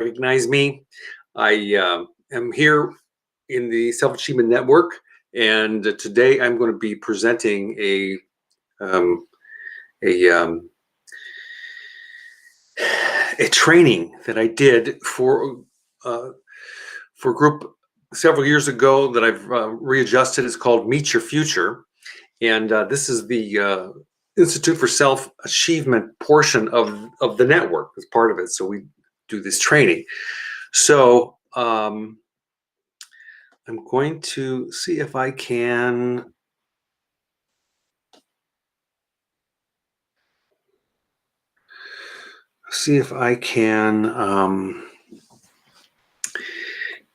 recognize me. I am here in the Self-Achievement Network, and today I'm going to be presenting um, a training that I did for a group several years ago that I've readjusted. It's called Meet Your Future, and this is the Institute for Self-Achievement portion of the network as part of it. So we do this training. So I'm going to see if I can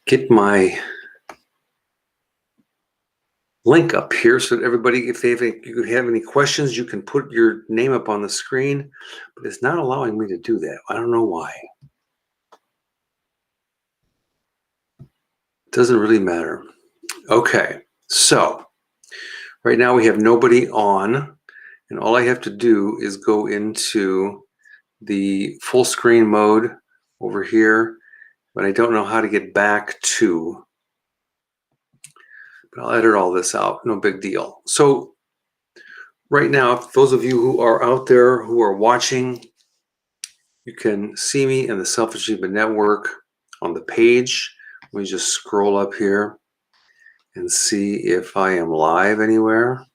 get my link up here so that everybody, if you have any questions, you can put your name up on the screen, but it's not allowing me to do that. I don't know why. It doesn't really matter. Okay, so right now we have nobody on, and all I have to do is go into the full screen mode over here, but I don't know how to get back to. But I'll edit all this out, no big deal. So right now, those of you who are out there who are watching, you can see me in the Self-Achievement Network on the page. Let me just scroll up here and see if I am live anywhere.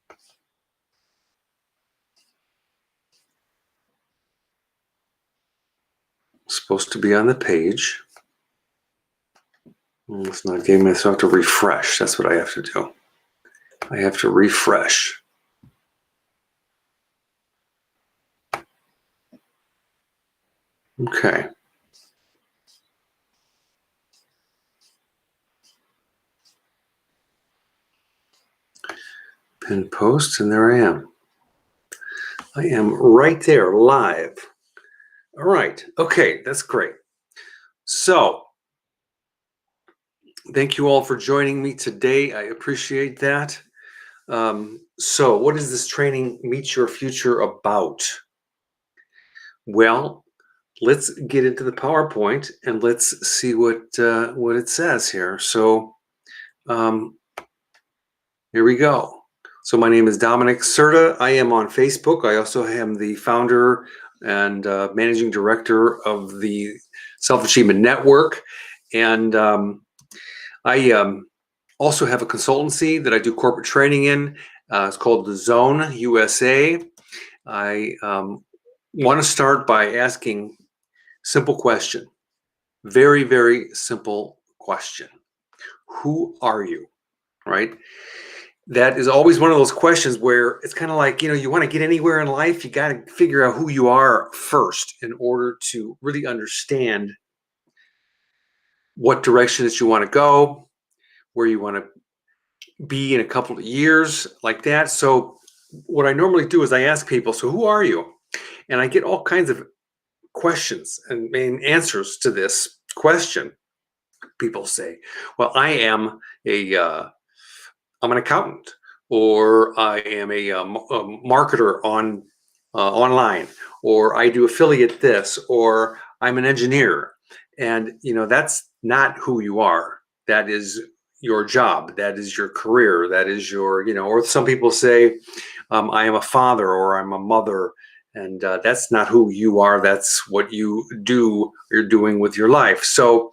I'm supposed to be on the page. It's not giving me, so I have to refresh. That's what I have to do. I have to refresh. Okay. Pin post, and there I am. I am right there, live. All right. Okay, that's great. So, thank you all for joining me today. I appreciate that. So what is this training Meet Your Future about? Well, let's get into the PowerPoint and let's see what it says here. So here we go. So my name is Domenic Certa. I am on Facebook. I also am the founder and managing director of the Self-Achievement Network. And I also have a consultancy that I do corporate training in. It's called The Zone USA. I want to start by asking a simple question. Very, very simple question. Who are you? Right? That is always one of those questions where it's kind of like, you want to get anywhere in life, you got to figure out who you are first in order to really understand what direction that you want to go, where you want to be in a couple of years, like that. So what I normally do is I ask people, so who are you? And I get all kinds of questions and answers to this question. People say, well, I'm an accountant, or I am a marketer on online, or I do affiliate this, or I'm an engineer. And that's not who you are. That is your job. That is your career. That is your, or some people say, I am a father, or I'm a mother. And that's not who you are. That's what you do, you're doing with your life. So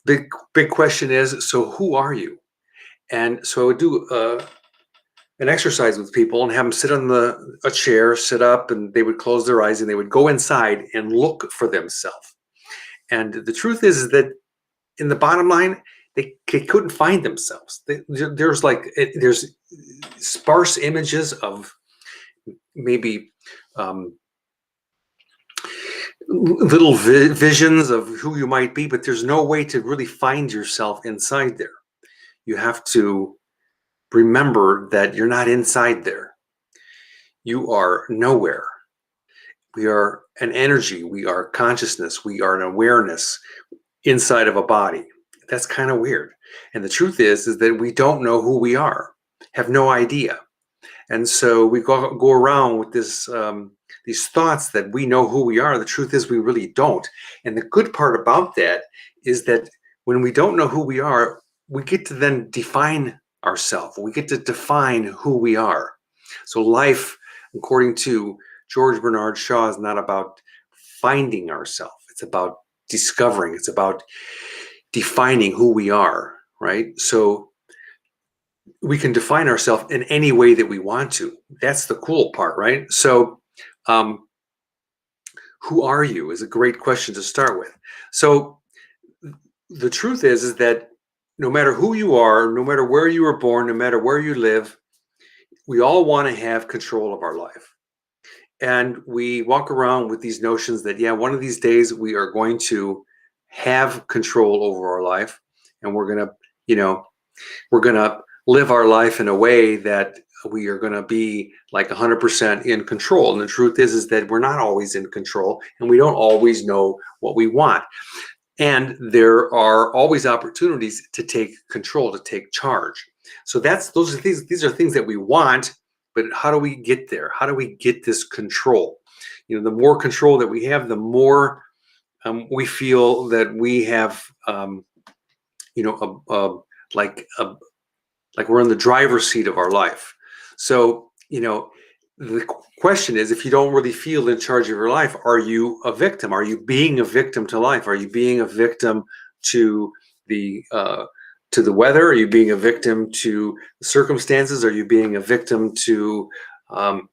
big question is, so who are you? And so I would do an exercise with people and have them sit on a chair, sit up, and they would close their eyes and they would go inside and look for themselves. And the truth is that in the bottom line, they couldn't find themselves. There's sparse images of maybe little visions of who you might be, but there's no way to really find yourself inside there. You have to remember that you're not inside there. You are nowhere. We are an energy. We are consciousness. We are an awareness inside of a body. That's kind of weird. And the truth is that we don't know who we are, have no idea. And so we go around with this these thoughts that we know who we are. The truth is we really don't. And the good part about that is that when we don't know who we are, we get to then define ourselves. We get to define who we are. So life, according to George Bernard Shaw, is not about finding ourselves. It's about discovering. It's about defining who we are, right? So we can define ourselves in any way that we want to. That's the cool part, right? So who are you is a great question to start with. So the truth is that no matter who you are, no matter where you were born, no matter where you live, we all want to have control of our life. And we walk around with these notions that, yeah, one of these days we are going to have control over our life, and we're going to, we're going to live our life in a way that we are going to be like 100% in control. And the truth is that we're not always in control, and we don't always know what we want. And there are always opportunities to take control, to take charge. So those are things. These are things that we want, but how do we get there? How do we get this control? The more control that we have, the more we feel that we have, like we're in the driver's seat of our life. So, the question is, if you don't really feel in charge of your life, are you a victim? Are you being a victim to life? Are you being a victim to the weather? Are you being a victim to the circumstances? Are you being a victim to the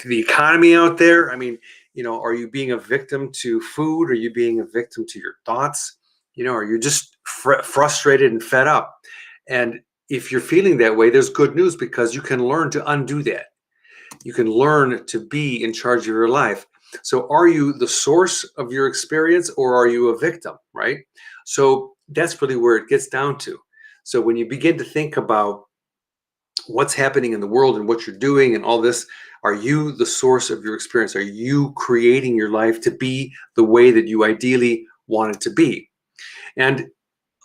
economy out there? I mean, are you being a victim to food? Are you being a victim to your thoughts? Are you just frustrated and fed up? And if you're feeling that way, there's good news, because you can learn to undo that. You can learn to be in charge of your life. So are you the source of your experience, or are you a victim, right? So that's really where it gets down to. So when you begin to think about what's happening in the world and what you're doing and all this, are you the source of your experience? Are you creating your life to be the way that you ideally want it to be? And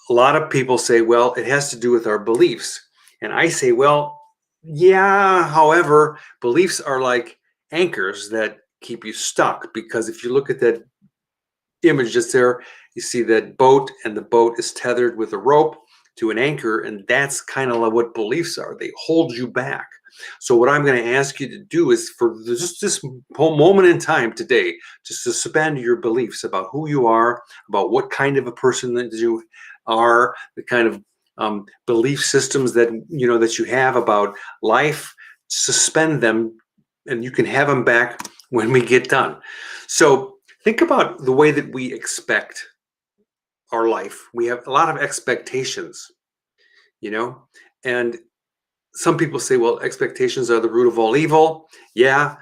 a lot of people say, well, it has to do with our beliefs. And I say, well, yeah, however, beliefs are like anchors that keep you stuck, because if you look at that image that's there, you see that boat, and the boat is tethered with a rope to an anchor, and that's kind of like what beliefs are. They hold you back. So what I'm going to ask you to do is, for just this whole moment in time today, just to suspend your beliefs about who you are, about what kind of a person that you are, the kind of belief systems that you have about life. Suspend them, and you can have them back when we get done. So think about the way that we expect our life. We have a lot of expectations, and some people say, well, expectations are the root of all evil. Yeah,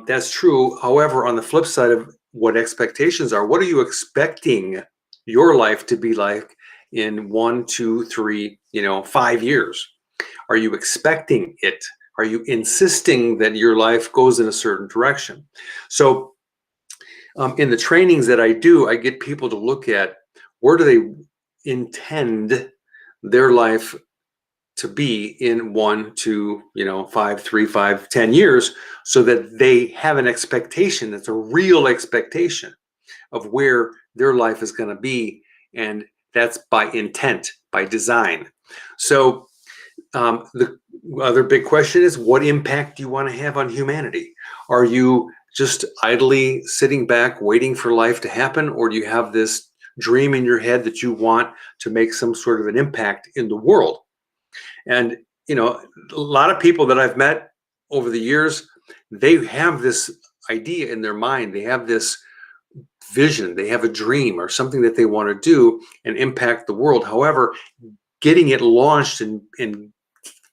that's true. However, on the flip side of what expectations are, what are you expecting your life to be like in 1, 2, 3, 5 years? Are you expecting it? Are you insisting that your life goes in a certain direction? So in the trainings that I do, I get people to look at, where do they intend their life to be in 1, 2, 5, 3, 5, 10 years, so that they have an expectation that's a real expectation of where their life is going to be. And that's by intent, by design. So the other big question is, what impact do you want to have on humanity? Are you just idly sitting back waiting for life to happen, or do you have this dream in your head that you want to make some sort of an impact in the world? And a lot of people that I've met over the years, they have this idea in their mind. They have this vision, they have a dream or something that they want to do and impact the world. However, getting it launched and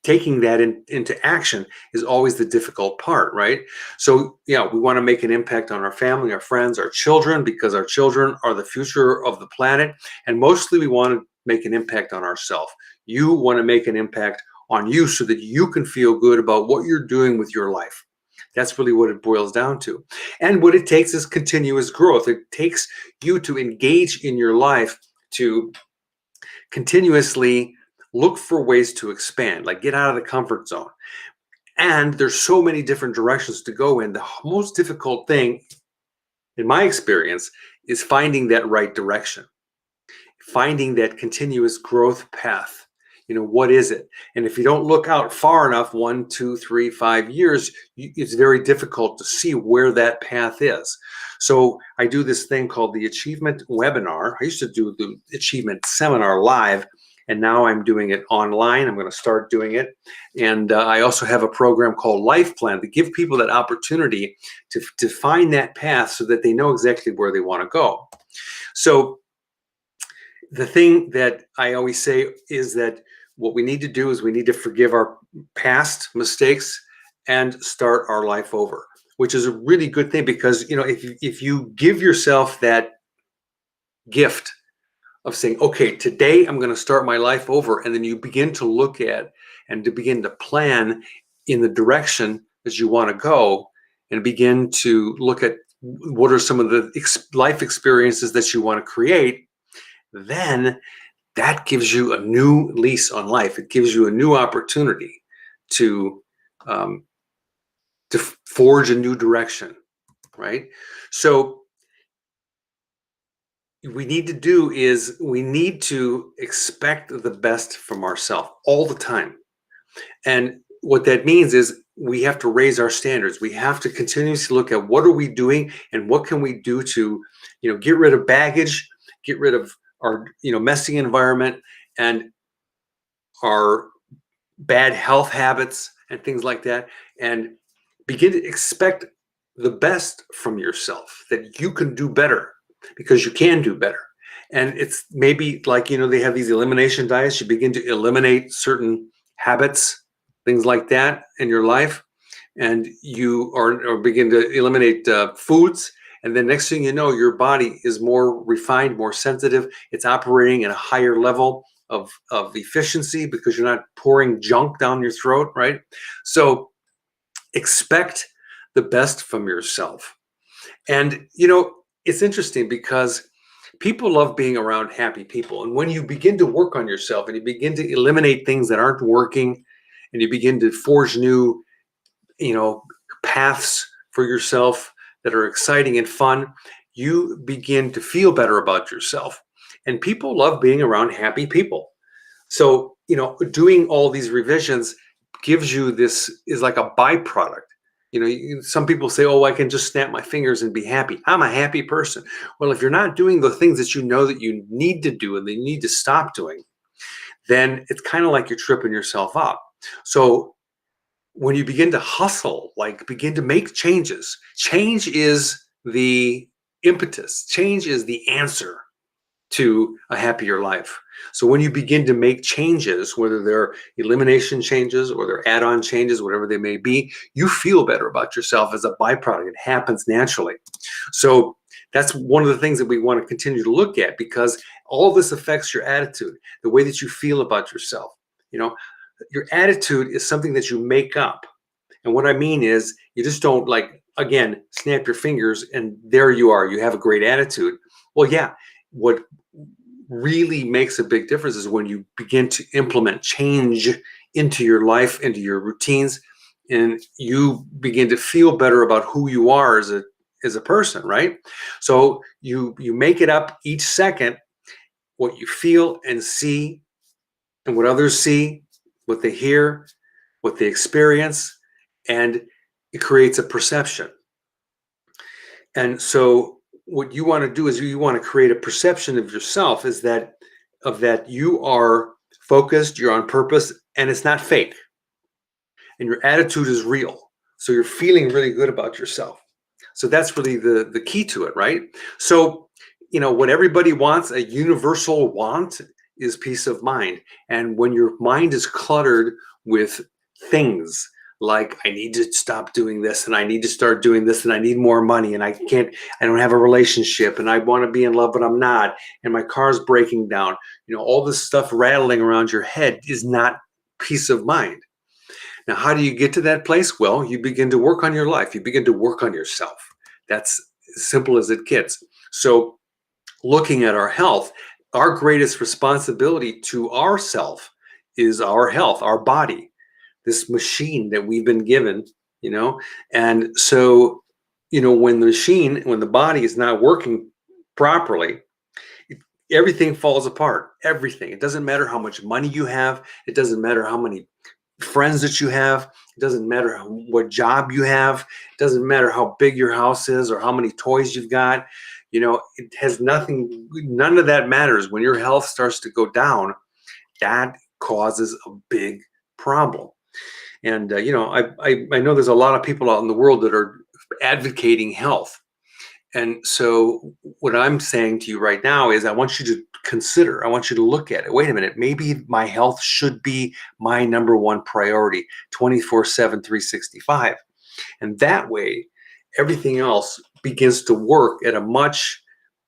taking that into action is always the difficult part, right? So, we want to make an impact on our family, our friends, our children, because our children are the future of the planet. And mostly we want to make an impact on ourselves. You want to make an impact on you so that you can feel good about what you're doing with your life. That's really what it boils down to. And what it takes is continuous growth. It takes you to engage in your life, to continuously look for ways to expand, like get out of the comfort zone. And there's so many different directions to go in. The most difficult thing, in my experience, is finding that right direction, finding that continuous growth path. What is it? And if you don't look out far enough, 1, 2, 3, 5 years, it's very difficult to see where that path is. So I do this thing called the Achievement Webinar. I used to do the Achievement Seminar live, and now I'm doing it online. I'm going to start doing it. And I also have a program called Life Plan to give people that opportunity to find that path so that they know exactly where they want to go. So the thing that I always say is that what we need to do is we need to forgive our past mistakes and start our life over, which is a really good thing, because if you give yourself that gift of saying, okay, today I'm going to start my life over, and then you begin to look at and to begin to plan in the direction that you want to go, and begin to look at what are some of the life experiences that you want to create, then that gives you a new lease on life. It gives you a new opportunity to um, to forge a new direction, right? So we need to expect the best from ourselves all the time. And what that means is we have to raise our standards. We have to continuously look at what are we doing and what can we do to, get rid of baggage, get rid of our, messy environment and our bad health habits and things like that, and begin to expect the best from yourself, that you can do better, because you can do better. And it's maybe like, they have these elimination diets. You begin to eliminate certain habits, things like that in your life, and you or begin to eliminate foods. And then next thing you know, your body is more refined, more sensitive. It's operating at a higher level of efficiency, because you're not pouring junk down your throat, right? So expect the best from yourself. And, it's interesting because people love being around happy people. And when you begin to work on yourself and you begin to eliminate things that aren't working, and you begin to forge new, paths for yourself that are exciting and fun, you begin to feel better about yourself. And people love being around happy people. So, doing all these revisions gives you this, is like a byproduct. Some people say, oh, I can just snap my fingers and be happy. I'm a happy person. Well, if you're not doing the things that you know that you need to do and that you need to stop doing, then it's kind of like you're tripping yourself up. So when you begin to hustle, like begin to make changes, change is the impetus, change is the answer to a happier life. So when you begin to make changes, whether they're elimination changes or they're add-on changes, whatever they may be, you feel better about yourself as a byproduct. It happens naturally. So that's one of the things that we want to continue to look at, because all this affects your attitude, the way that you feel about yourself. Your attitude is something that you make up. And what I mean is, you just don't, like, again, snap your fingers and there you are, you have a great attitude. Well, yeah, what really makes a big difference is when you begin to implement change into your life, into your routines, and you begin to feel better about who you are as a person, right? So you make it up each second, what you feel and see, and what others see, what they hear, what they experience, and it creates a perception. And so what you want to do is you want to create a perception of yourself, is that you are focused, you're on purpose, and it's not fake. And your attitude is real. So you're feeling really good about yourself. So that's really the key to it, right? So, what everybody wants, a universal want, is peace of mind. And when your mind is cluttered with things like, I need to stop doing this, and I need to start doing this, and I need more money, and I don't have a relationship, and I want to be in love, but I'm not, and my car's breaking down, all this stuff rattling around your head is not peace of mind. Now, how do you get to that place? Well, you begin to work on your life. You begin to work on yourself. That's as simple as it gets. So looking at our health, our greatest responsibility to ourself is our health, our body. this machine that we've been given, and so, when the body is not working properly, everything falls apart. Everything. It doesn't matter how much money you have. It doesn't matter how many friends that you have. It doesn't matter what job you have. It doesn't matter how big your house is or how many toys you've got. It has nothing. None of that matters. When your health starts to go down, that causes a big problem. And I know there's a lot of people out in the world that are advocating health. And so what I'm saying to you right now is I want you to consider, I want you to look at it. Wait a minute, maybe my health should be my number one priority 24/7, 365. And that way, everything else begins to work at a much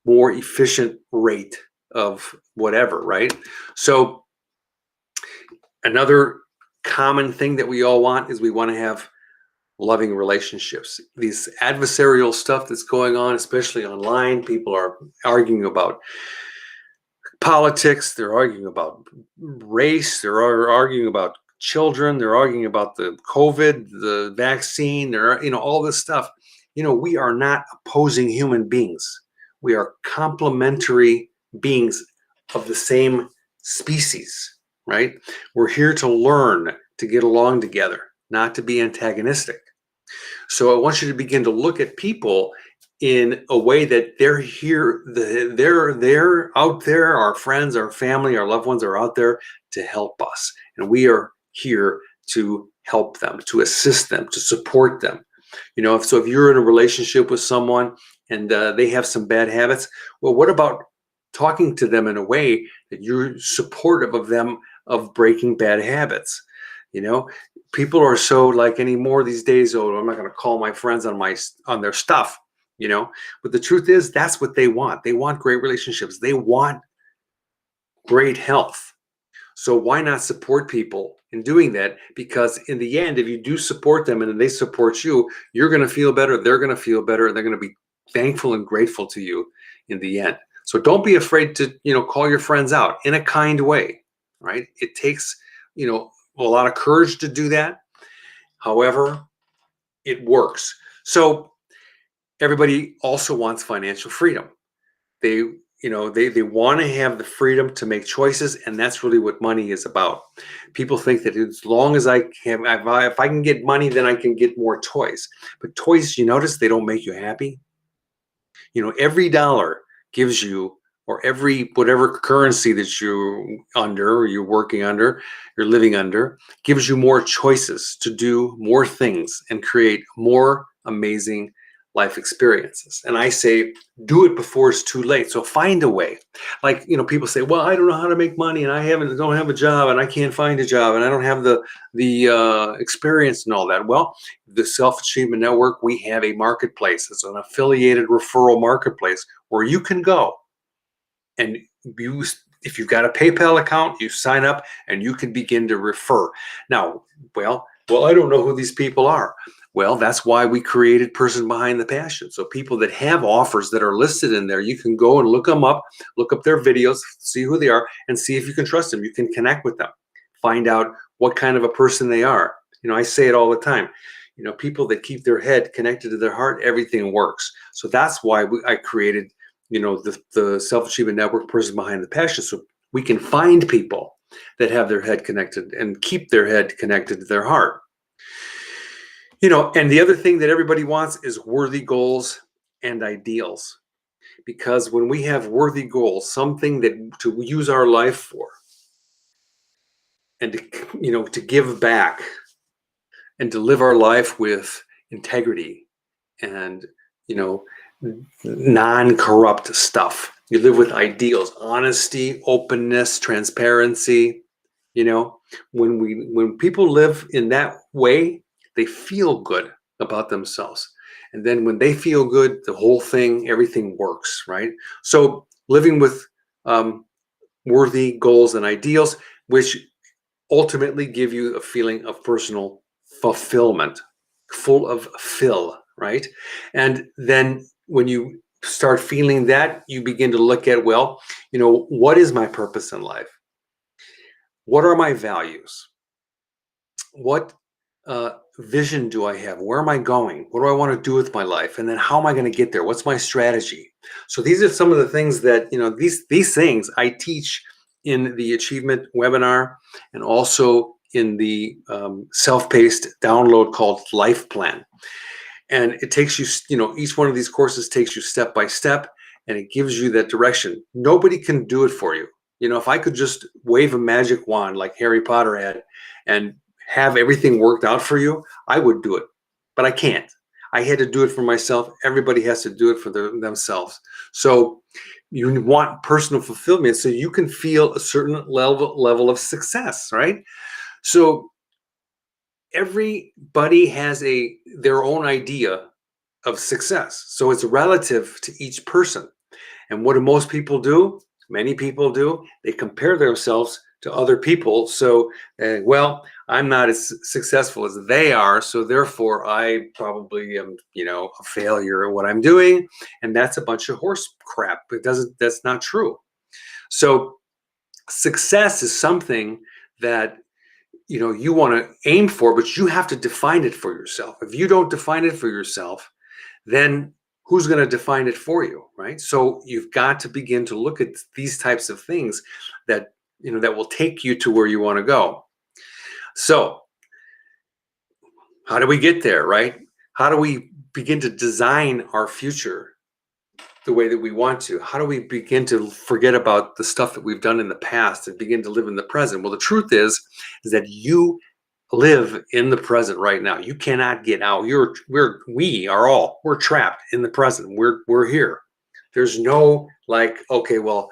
more efficient rate of whatever, right? So another common thing that we all want is we want to have loving relationships. These adversarial stuff that's going on, especially online, people are arguing about politics, they're arguing about race, they're arguing about children, they're arguing about the COVID, the vaccine, all this stuff. We are not opposing human beings. We are complementary beings of the same species, right? We're here to learn to get along together, not to be antagonistic. So I want you to begin to look at people in a way that they're here, they're out there, our friends, our family, our loved ones are out there to help us. And we are here to help them, to assist them, to support them. If you're in a relationship with someone and they have some bad habits, well, what about talking to them in a way that you're supportive of them of breaking bad habits? People are so like anymore these days, oh, I'm not going to call my friends on their stuff, but the truth is that's what they want. They want great relationships. They want great health. So why not support people in doing that? Because in the end, if you do support them and they support you, you're going to feel better. They're going to feel better. And they're going to be thankful and grateful to you in the end. So don't be afraid to, call your friends out in a kind way, right? It takes, a lot of courage to do that. However, it works. So everybody also wants financial freedom. They want to have the freedom to make choices, and that's really what money is about. People think that as long as I can, if I can get money, then I can get more toys. But toys, you notice they don't make you happy. Every dollar gives you, or every whatever currency that you're under, or you're working under, you're living under, gives you more choices to do more things and create more amazing life experiences. And I say, do it before it's too late. So find a way. Like, people say, well, I don't know how to make money, and I don't have a job, and I can't find a job, and I don't have the experience and all that. Well, the Self-Achievement Network, we have a marketplace. It's an affiliated referral marketplace where you can go. And if you've got a PayPal account, you sign up and you can begin to refer. Now, well, I don't know who these people are. Well, that's why we created Person Behind the Passion. So people that have offers that are listed in there, you can go and look them up, look up their videos, see who they are, and see if you can trust them. You can connect with them, find out what kind of a person they are. I say it all the time. People that keep their head connected to their heart, everything works. So that's why I created the Self-Achievement Network, Person Behind the Passion, so we can find people that have their head connected and keep their head connected to their heart. And the other thing that everybody wants is worthy goals and ideals. Because when we have worthy goals, something that to use our life for, and to give back and to live our life with integrity and non-corrupt stuff. You live with ideals, honesty, openness, transparency. When people live in that way, they feel good about themselves. And then when they feel good, the whole thing, everything works, right? So living with worthy goals and ideals, which ultimately give you a feeling of personal fulfillment, full of fill, right? And then when you start feeling that, you begin to look at, well, what is my purpose in life? What are my values? what vision do I have? Where am I going? What do I want to do with my life? And then how am I going to get there? What's my strategy? So these are some of the things that, these things I teach in the achievement webinar and also in the self-paced download called Life Plan. And it takes you, each one of these courses takes you step by step, and it gives you that direction. Nobody can do it for you. If I could just wave a magic wand like Harry Potter had and have everything worked out for you, I would do it. But I can't. I had to do it for myself. Everybody has to do it for themselves. So you want personal fulfillment so you can feel a certain level of success, right? So everybody has their own idea of success. So it's relative to each person. And what do most people do? Many people do. They compare themselves to other people. So, well, I'm not as successful as they are, so therefore I probably am, a failure at what I'm doing. And that's a bunch of horse crap. That's not true. So success is something that you want to aim for, but you have to define it for yourself. If you don't define it for yourself, then who's going to define it for you, right? So you've got to begin to look at these types of things that that will take you to where you want to go. So how do we get there, right? How do we begin to design our future the way that we want to? How do we begin to forget about the stuff that we've done in the past and begin to live in the present? Well, the truth is that you live in the present right now. You cannot get out. We're trapped in the present. We're here. There's no okay, well,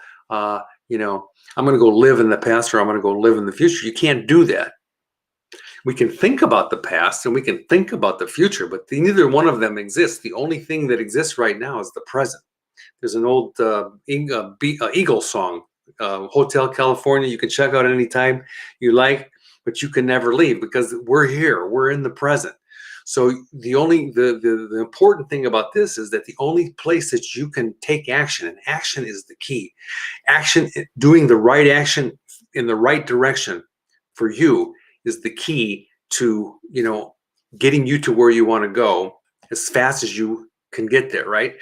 I'm going to go live in the past or I'm going to go live in the future. You can't do that. We can think about the past and we can think about the future, but neither one of them exists. The only thing that exists right now is the present. There's an old Eagle song, Hotel California. You can check out anytime you like, but you can never leave because we're here. We're in the present. So the important thing about this is that the only place that you can take action, and action is the key. Action, doing the right action in the right direction for you is the key to getting you to where you want to go as fast as you can get there, right?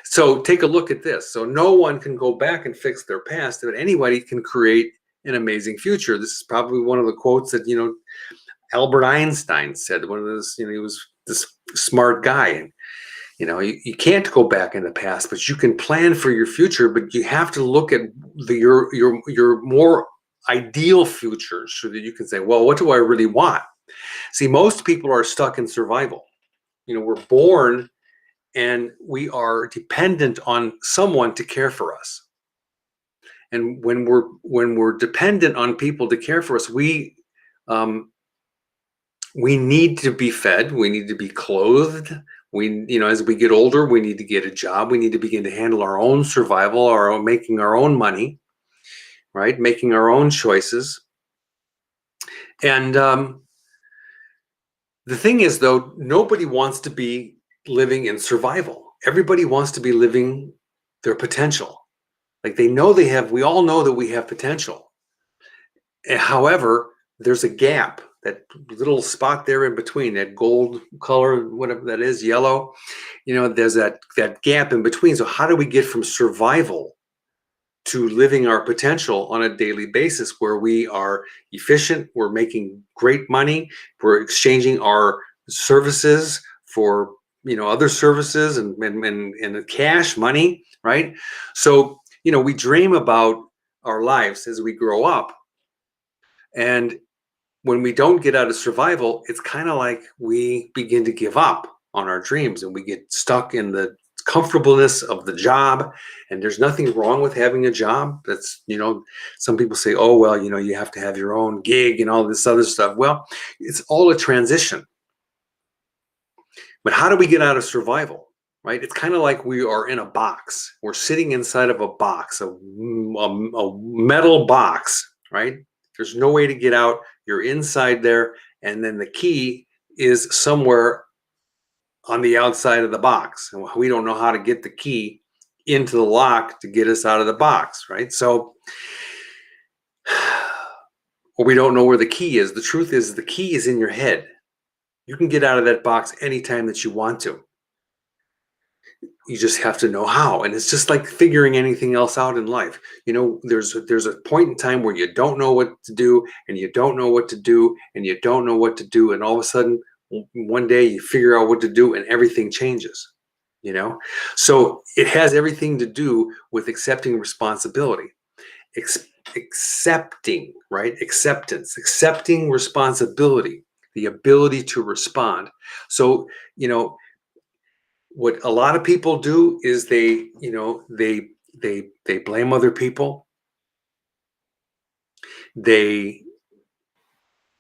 So take a look at this. So no one can go back and fix their past, but anybody can create an amazing future. This is probably one of the quotes that Albert Einstein said. One of those, he was this smart guy, and you can't go back in the past, but you can plan for your future. But you have to look at your more ideal future so that you can say, well, what do I really want? See, most people are stuck in survival. We're born and we are dependent on someone to care for us. And when we're dependent on people to care for us, we need to be fed, we need to be clothed. As we get older, we need to get a job. We need to begin to handle our own survival, making our own money, right? Making our own choices. And the thing is, though, nobody wants to be living in survival. Everybody wants to be living their potential. Like we all know that we have potential. However, there's a gap, that little spot there in between, that gold color, whatever that is, yellow, there's that gap in between. So how do we get from survival to living our potential on a daily basis where we are efficient, we're making great money, we're exchanging our services for other services and cash money, right? So we dream about our lives as we grow up, and when we don't get out of survival, it's kind of like we begin to give up on our dreams and we get stuck in the comfortableness of the job. And there's nothing wrong with having a job. That's, some people say, oh, well, you have to have your own gig and all this other stuff. Well, it's all a transition. But how do we get out of survival? Right? It's kind of like we are in a box. We're sitting inside of a box, a metal box, right? There's no way to get out. You're inside there, and then the key is somewhere on the outside of the box. And we don't know how to get the key into the lock to get us out of the box, right? So or we don't know where the key is. The truth is the key is in your head. You can get out of that box anytime that you want to. You just have to know how. And it's just like figuring anything else out in life. There's a point in time where you don't know what to do, and you don't know what to do, and you don't know what to do. And all of a sudden, one day you figure out what to do and everything changes. So it has everything to do with accepting responsibility. Accepting, right? Accepting responsibility, the ability to respond. So, what a lot of people do is they blame other people. They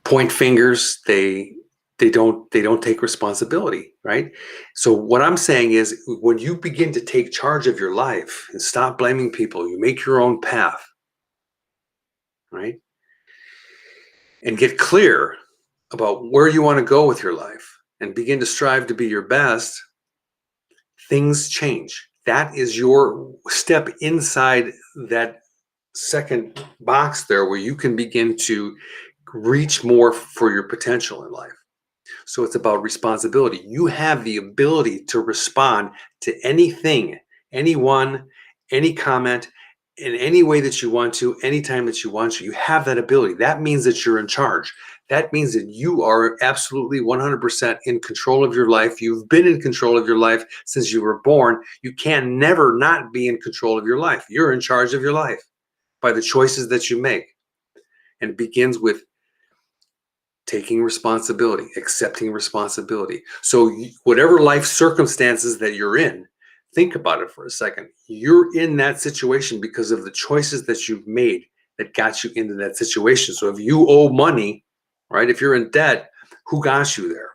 point fingers. They don't take responsibility, right? So what I'm saying is, when you begin to take charge of your life and stop blaming people, you make your own path, right? And get clear about where you want to go with your life and begin to strive to be your best, things change. That is your step inside that second box there, where you can begin to reach more for your potential in life. So it's about responsibility. You have the ability to respond to anything, anyone, any comment, in any way that you want to, anytime that you want to. You have that ability. That means that you're in charge. That means that you are absolutely 100% in control of your life. You've been in control of your life since you were born. You can never not be in control of your life. You're in charge of your life by the choices that you make. And it begins with taking responsibility, accepting responsibility. So whatever life circumstances that you're in, think about it for a second. You're in that situation because of the choices that you've made that got you into that situation. So if you owe money, right? If you're in debt, who got you there?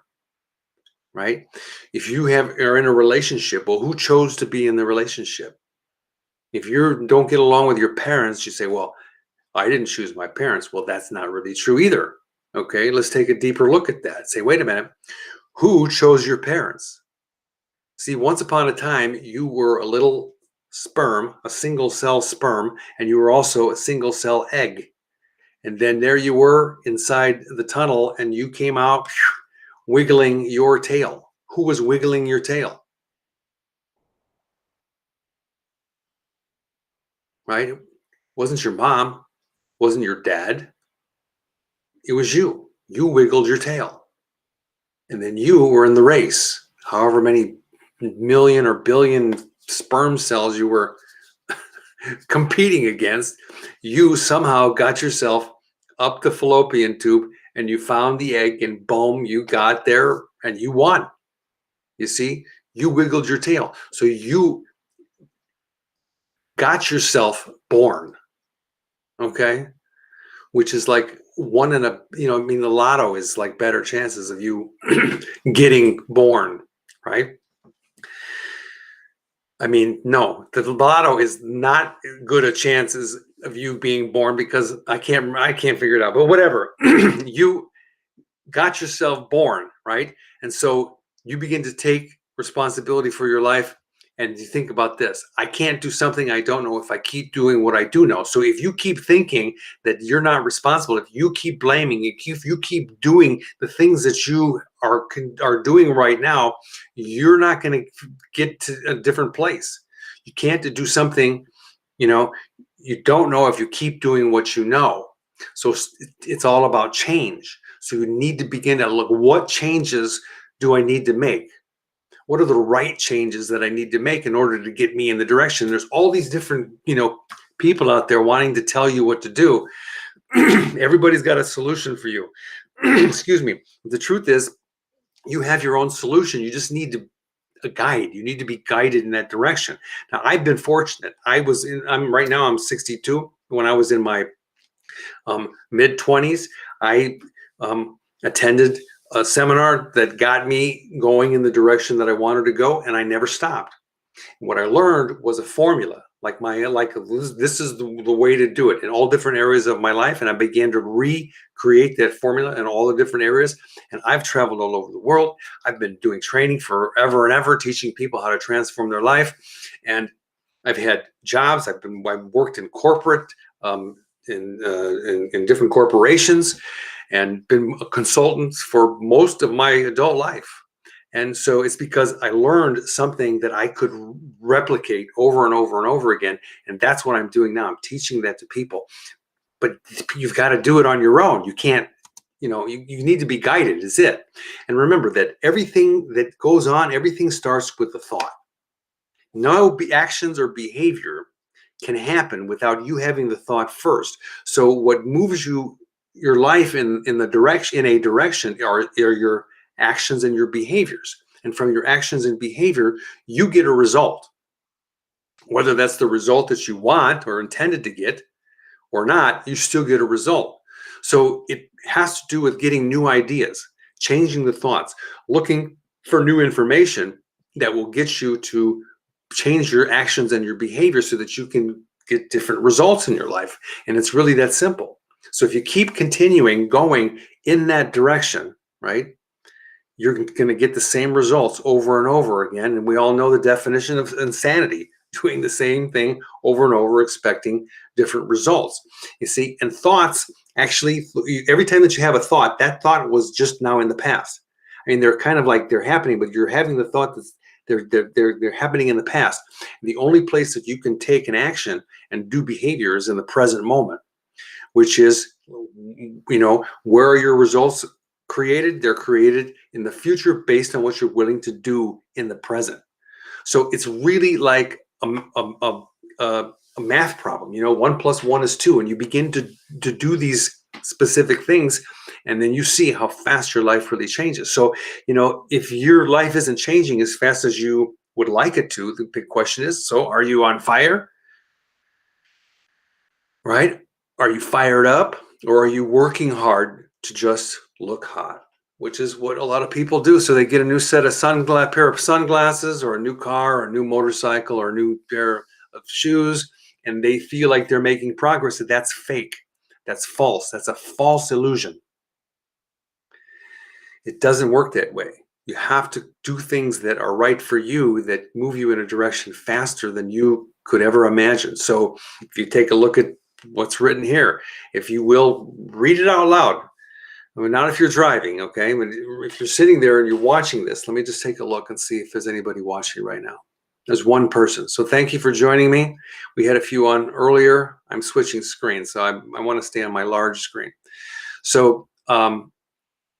Right? If you are in a relationship, well, who chose to be in the relationship? If you don't get along with your parents, you say, well, I didn't choose my parents. Well, that's not really true either. Okay, let's take a deeper look at that. Say, wait a minute, who chose your parents? See, once upon a time, you were a little sperm, a single cell sperm, and you were also a single cell egg. And then there you were inside the tunnel, and you came out wiggling your tail. Who was wiggling your tail? Right? It wasn't your mom, wasn't your dad. It was you. You wiggled your tail. And then you were in the race. However many million or billion sperm cells you were competing against, you somehow got yourself up the fallopian tube and you found the egg, and boom, you got there and you won. You see, you wiggled your tail. So you got yourself born, okay? Which is like one in a, the lotto is like better chances of you getting born, right? I mean, no, the lotto is not good a chances of you being born, because I can't figure it out. But whatever, you got yourself born, right? And so you begin to take responsibility for your life, and you think about this: I can't do something I don't know if I keep doing what I do know. So if you keep thinking that you're not responsible, if you keep blaming, if you keep doing the things that you are doing right now, you're not going to get to a different place. You can't do something, you don't know if you keep doing what you know. So it's all about change. So you need to begin to look, what changes do I need to make? What are the right changes that I need to make in order to get me in the direction? There's all these different, people out there wanting to tell you what to do. Everybody's got a solution for you. Excuse me. The truth is, you have your own solution. You just need a guide. You need to be guided in that direction. Now, I've been fortunate. Right now, I'm 62. When I was in my mid 20s, I attended a seminar that got me going in the direction that I wanted to go, and I never stopped. What I learned was a formula, this is the way to do it in all different areas of my life, and I began to recreate that formula in all the different areas. And I've traveled all over the world. I've been doing training forever and ever, teaching people how to transform their life, and I've had jobs. I've worked in corporate in different corporations and been a consultant for most of my adult life. And so it's because I learned something that I could replicate over and over and over again. And that's what I'm doing now. I'm teaching that to people. But you've got to do it on your own. You can't, you need to be guided, is it. And remember that everything that goes on, everything starts with the thought. No actions or behavior can happen without you having the thought first. So what moves your life in a direction are your actions and your behaviors. And from your actions and behavior, you get a result. Whether that's the result that you want or intended to get or not, you still get a result. So it has to do with getting new ideas, changing the thoughts, looking for new information that will get you to change your actions and your behavior so that you can get different results in your life. And it's really that simple. So if you keep continuing going in that direction, right, you're going to get the same results over and over again. And we all know the definition of insanity, doing the same thing over and over, expecting different results. You see, and thoughts actually, every time that you have a thought, that thought was just now in the past. I mean, they're kind of like they're happening, but you're having the thought that they're happening in the past. The only place that you can take an action and do behavior is in the present moment, which is, where are your results created? They're created in the future based on what you're willing to do in the present. So it's really like a math problem. 1 + 1 is 2, and you begin to do these specific things, and then you see how fast your life really changes. So, if your life isn't changing as fast as you would like it to, the big question is, so are you on fire? Right? Are you fired up, or are you working hard to just look hot? Which is what a lot of people do. So they get a new set of pair of sunglasses, or a new car, or a new motorcycle, or a new pair of shoes, and they feel like they're making progress. And that's fake. That's false. That's a false illusion. It doesn't work that way. You have to do things that are right for you, that move you in a direction faster than you could ever imagine. So if you take a look at what's written here, if you will, read it out loud. I mean, not if you're driving, okay? But if you're sitting there and you're watching this, let me just take a look and see if there's anybody watching right now. There's one person. So thank you for joining me. We had a few on earlier. I'm switching screens, so I want to stay on my large screen. So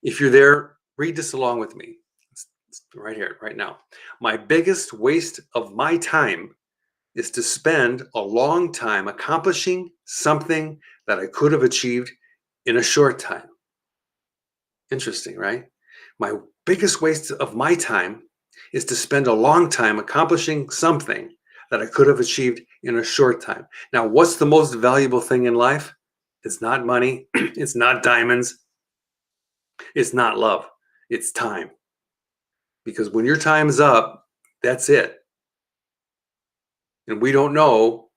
if you're there, read this along with me. It's right here, right now. My biggest waste of my time is to spend a long time accomplishing something that I could have achieved in a short time. Interesting, right? My biggest waste of my time is to spend a long time accomplishing something that I could have achieved in a short time. Now, what's the most valuable thing in life? It's not money. It's not diamonds. It's not love. It's time. Because when your time is up, that's it. And we don't know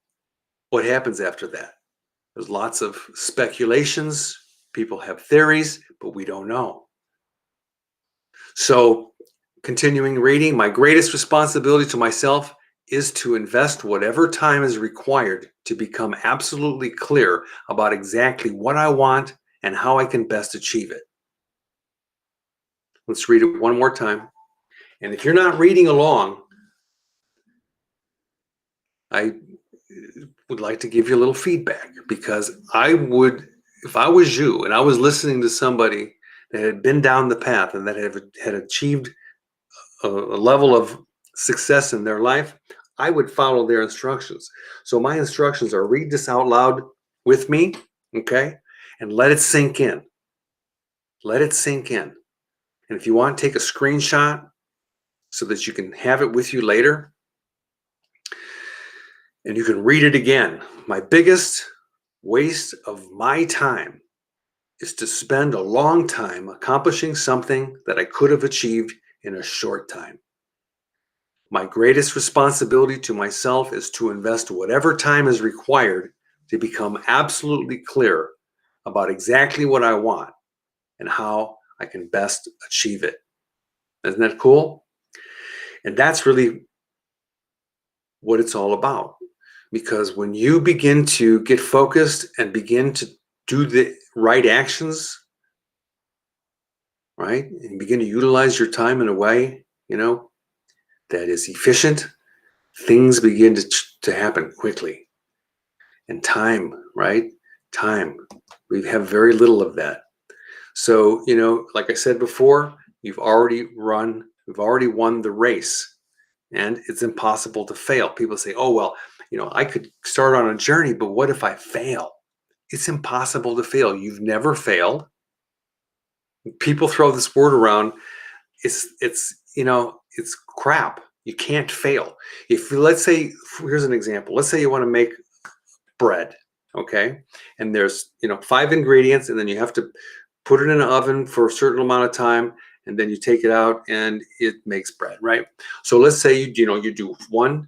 what happens after that. There's lots of speculations. People have theories, but we don't know. So, continuing reading, my greatest responsibility to myself is to invest whatever time is required to become absolutely clear about exactly what I want and how I can best achieve it. Let's read it one more time. And if you're not reading along, I would like to give you a little feedback, because I would, if I was you and I was listening to somebody that had been down the path and that had achieved a level of success in their life, I would follow their instructions. So my instructions are, read this out loud with me, okay? And let it sink in. Let it sink in. And if you want, take a screenshot so that you can have it with you later. And you can read it again. My biggest waste of my time is to spend a long time accomplishing something that I could have achieved in a short time. My greatest responsibility to myself is to invest whatever time is required to become absolutely clear about exactly what I want and how I can best achieve it. Isn't that cool? And that's really what it's all about. Because when you begin to get focused and begin to do the right actions, right, and begin to utilize your time in a way, that is efficient, things begin to happen quickly. And time, right? Time. We have very little of that. So, like I said before, we've already won the race, and it's impossible to fail. People say, oh, well, I could start on a journey, but what if I fail? It's impossible to fail. You've never failed. People throw this word around. It's crap. You can't fail. Let's say, here's an example. Let's say you want to make bread, okay? And there's, 5 ingredients, and then you have to put it in an oven for a certain amount of time, and then you take it out and it makes bread, right? So let's say you do one,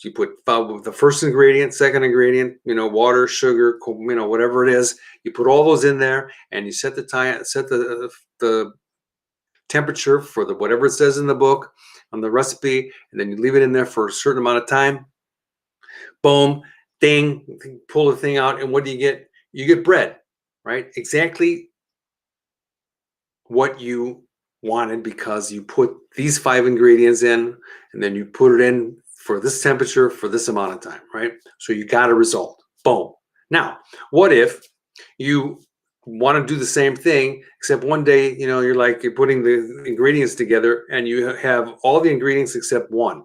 you put the first ingredient, second ingredient, water, sugar, whatever it is, you put all those in there, and you set the temperature for whatever it says in the book on the recipe, and then you leave it in there for a certain amount of time. Boom, ding, pull the thing out, and what do you get? You get bread, right? Exactly what you wanted, because you put these 5 ingredients in, and then you put it in for this temperature for this amount of time, right? So you got a result. Boom. Now, what if you want to do the same thing, except one day, you're putting the ingredients together, and you have all the ingredients except one,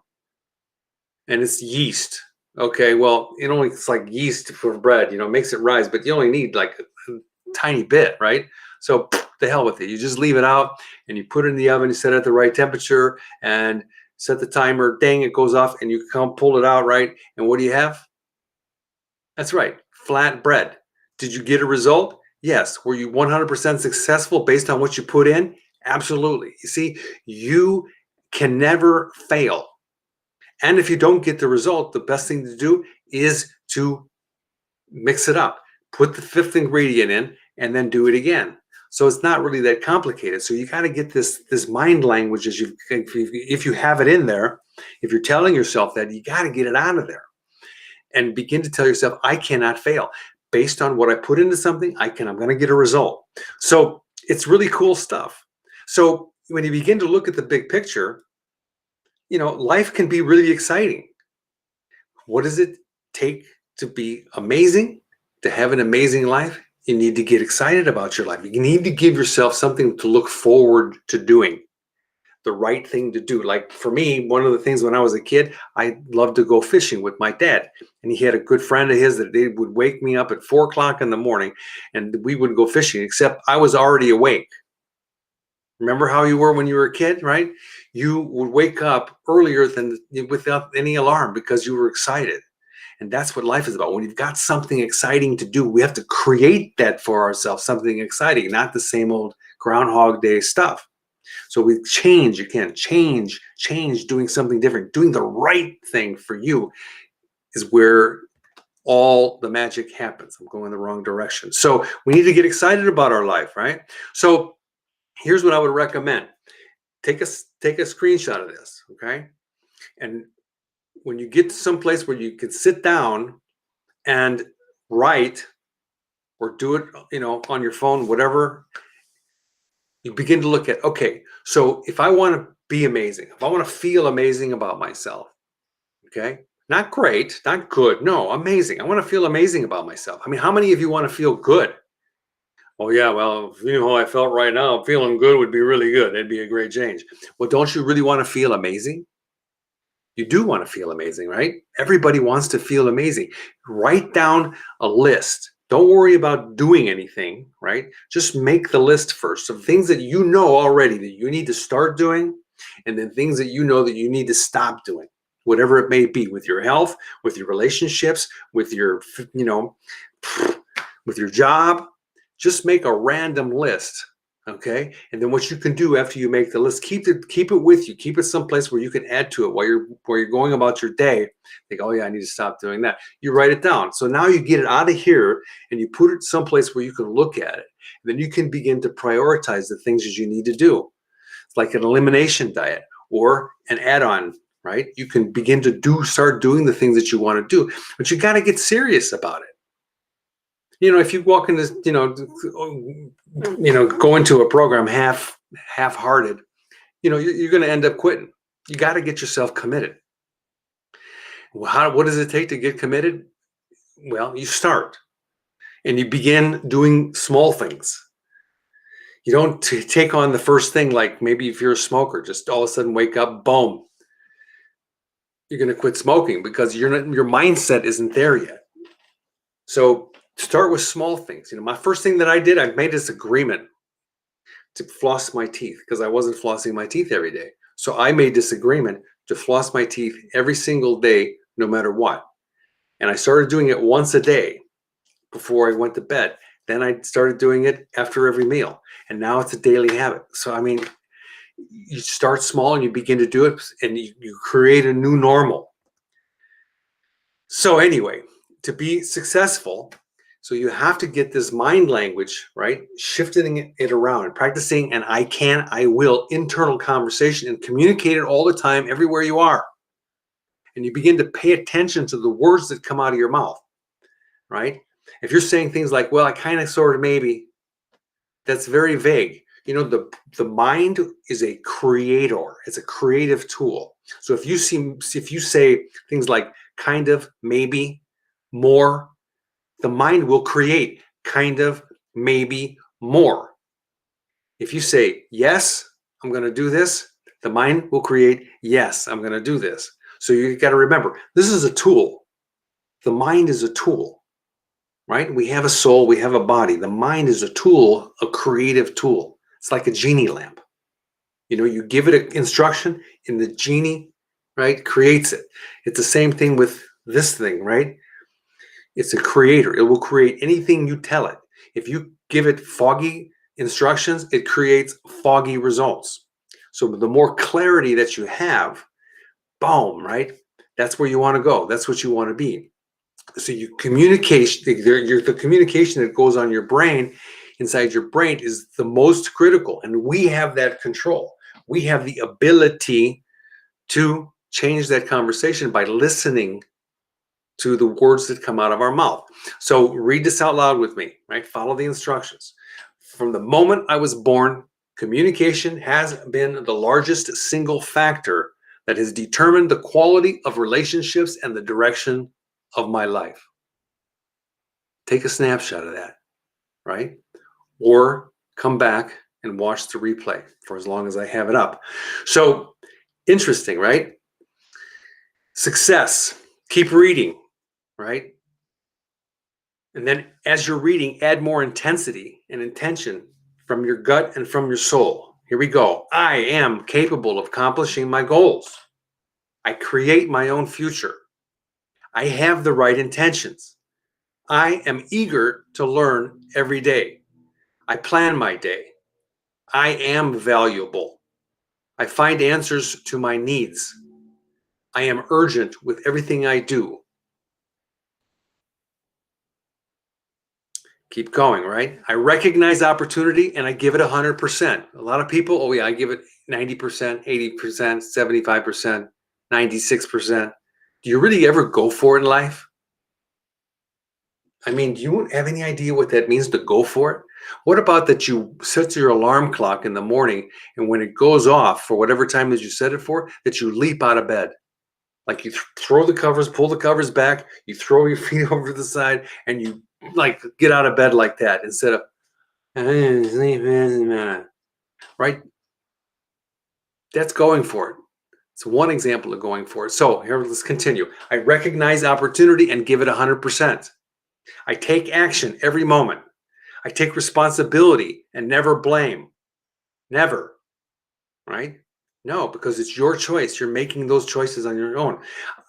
and it's yeast. Okay, well, it's like yeast for bread, makes it rise, but you only need like a tiny bit, right? So the hell with it. You just leave it out, and you put it in the oven, you set it at the right temperature, and set the timer, dang, it goes off, and you come pull it out, right? And what do you have? That's right, flat bread. Did you get a result? Yes. Were you 100% successful based on what you put in? Absolutely. You see, you can never fail. And if you don't get the result, the best thing to do is to mix it up. Put the 5th ingredient in, and then do it again. So it's not really that complicated. So you got to get this mind language, if you have it in there. If you're telling yourself that, you got to get it out of there and begin to tell yourself, I cannot fail. Based on what I put into something, I'm going to get a result. So it's really cool stuff. So when you begin to look at the big picture, life can be really exciting. What does it take to be amazing, to have an amazing life? You need to get excited about your life. You need to give yourself something to look forward to doing, the right thing to do. Like for me, one of the things when I was a kid, I loved to go fishing with my dad. And he had a good friend of his that they would wake me up at 4 o'clock in the morning, and we would go fishing, except I was already awake. Remember how you were when you were a kid, right? You would wake up earlier than without any alarm because you were excited. And that's what life is about. When you've got something exciting to do, we have to create that for ourselves, something exciting, not the same old Groundhog Day stuff. So we change, doing something different, doing the right thing for you is where all the magic happens. I'm going the wrong direction. So we need to get excited about our life, right? So here's what I would recommend. Take a screenshot of this, okay? And when you get to some place where you can sit down and write or do it, on your phone, whatever, you begin to look at, okay, so if I want to be amazing, if I want to feel amazing about myself, okay, not great, not good, no, amazing. I want to feel amazing about myself. I mean, how many of you want to feel good? Oh yeah, well, if you know how I felt right now, feeling good would be really good. It'd be a great change. Well, don't you really want to feel amazing? You do want to feel amazing, right? Everybody wants to feel amazing. Write down a list. Don't worry about doing anything, right? Just make the list first of things that you know already that you need to start doing, and then things that you know that you need to stop doing, whatever it may be, with your health, with your relationships, with your, with your job. Just make a random list. Okay. And then what you can do after you make the list, keep it with you. Keep it someplace where you can add to it while you're going about your day. Think, oh yeah, I need to stop doing that. You write it down. So now you get it out of here and you put it someplace where you can look at it. And then you can begin to prioritize the things that you need to do. It's like an elimination diet or an add-on, right? You can begin to start doing the things that you want to do, but you got to get serious about it. If you walk into, go into a program half-hearted, you're going to end up quitting. You got to get yourself committed. What does it take to get committed? Well, you start and you begin doing small things. You don't take on the first thing, like maybe if you're a smoker, just all of a sudden wake up, boom, you're going to quit smoking because your mindset isn't there yet. So start with small things. My first thing that I did, I made this agreement to floss my teeth because I wasn't flossing my teeth every day. So I made this agreement to floss my teeth every single day, no matter what. And I started doing it once a day before I went to bed. Then I started doing it after every meal. And now it's a daily habit. So, you start small and you begin to do it and you create a new normal. So anyway, to be successful, so you have to get this mind language, right? Shifting it around and practicing an I can, I will internal conversation and communicate it all the time, everywhere you are. And you begin to pay attention to the words that come out of your mouth, right? If you're saying things like, well, I kind of, sort of, maybe, that's very vague. The mind is a creator. It's a creative tool. So if you say things like kind of, maybe, more, the mind will create kind of, maybe, more. If you say, yes, I'm going to do this, the mind will create, yes, I'm going to do this. So you got to remember, this is a tool. The mind is a tool, right? We have a soul, we have a body. The mind is a tool, a creative tool. It's like a genie lamp. You give it an instruction and the genie, right, creates it. It's the same thing with this thing, right? It's a creator. It will create anything you tell it. If you give it foggy instructions, it creates foggy results. So the more clarity that you have, boom, right? That's where you want to go. That's what you want to be. So the communication that goes on your brain, inside your brain, is the most critical. And we have that control. We have the ability to change that conversation by listening to the words that come out of our mouth. So read this out loud with me, right? Follow the instructions. From the moment I was born, communication has been the largest single factor that has determined the quality of relationships and the direction of my life. Take a snapshot of that, right? Or come back and watch the replay for as long as I have it up. So interesting, right? Success. Keep reading, right? And then as you're reading, add more intensity and intention from your gut and from your soul. Here we go. I am capable of accomplishing my goals. I create my own future. I have the right intentions. I am eager to learn every day. I plan my day. I am valuable. I find answers to my needs. I am urgent with everything I do. Keep going, right? I recognize opportunity and I give it 100%. A lot of people, oh yeah, I give it 90%, 80%, 75%, 96%. Do you really ever go for it in life? Do you have any idea what that means, to go for it? What about that you set your alarm clock in the morning, and when it goes off for whatever time that you set it for, that you leap out of bed? Like you throw the covers, pull the covers back, you throw your feet over to the side, and you get out of bed like that instead of, right? That's going for it. It's one example of going for it. So here, let's continue. I recognize opportunity and give it 100%. I take action every moment. I take responsibility and never blame. Never, right? No, because it's your choice. You're making those choices on your own.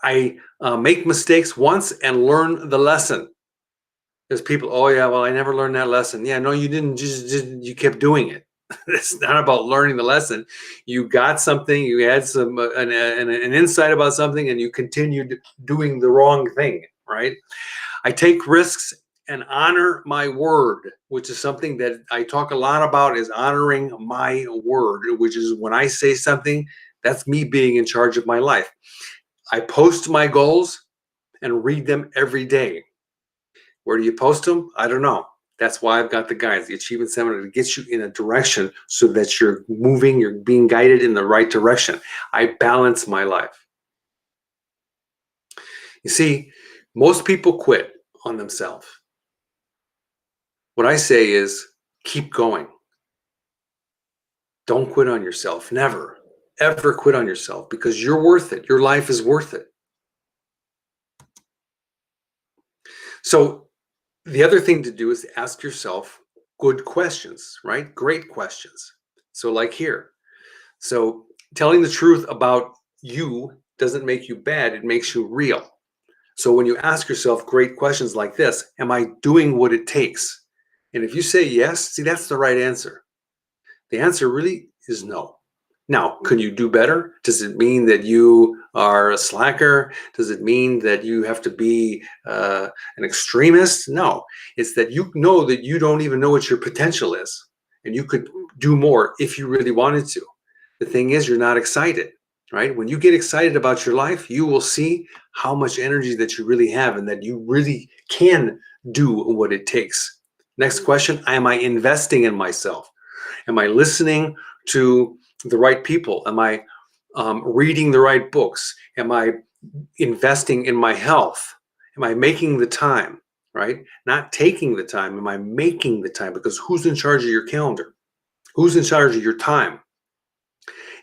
I make mistakes once and learn the lesson. There's people, oh yeah, well, I never learned that lesson. Yeah, no, you didn't. You kept doing it. It's not about learning the lesson. You got something, you had an insight about something, and you continued doing the wrong thing, right? I take risks and honor my word, which is something that I talk a lot about, is honoring my word, which is when I say something, That's me being in charge of my life. I post my goals and read them every day. Where do you post them? I don't know. That's why I've got the guides, the achievement seminar, to get you in a direction so that you're moving, you're being guided in the right direction. I balance my life. You see, most people quit on themselves. What I say is keep going. Don't quit on yourself. Never, ever quit on yourself, because you're worth it. Your life is worth it. So the other thing to do is ask yourself good questions, right? Great questions. So like here. So telling the truth about you doesn't make you bad. It makes you real. So when you ask yourself great questions like this, am I doing what it takes? And if you say yes, see, that's the right answer. The answer really is no. Now, could you do better? Does it mean that you are a slacker? Does it mean that you have to be an extremist? No. It's that you know that you don't even know what your potential is, and you could do more if you really wanted to. The thing is, you're not excited, right? When you get excited about your life, you will see how much energy that you really have and that you really can do what it takes. Next question, am I investing in myself? Am I listening to the right people? Am I reading the right books? Am I investing in my health? Am I making the time, right? Not taking the time. Am I making the time? Because who's in charge of your calendar? Who's in charge of your time?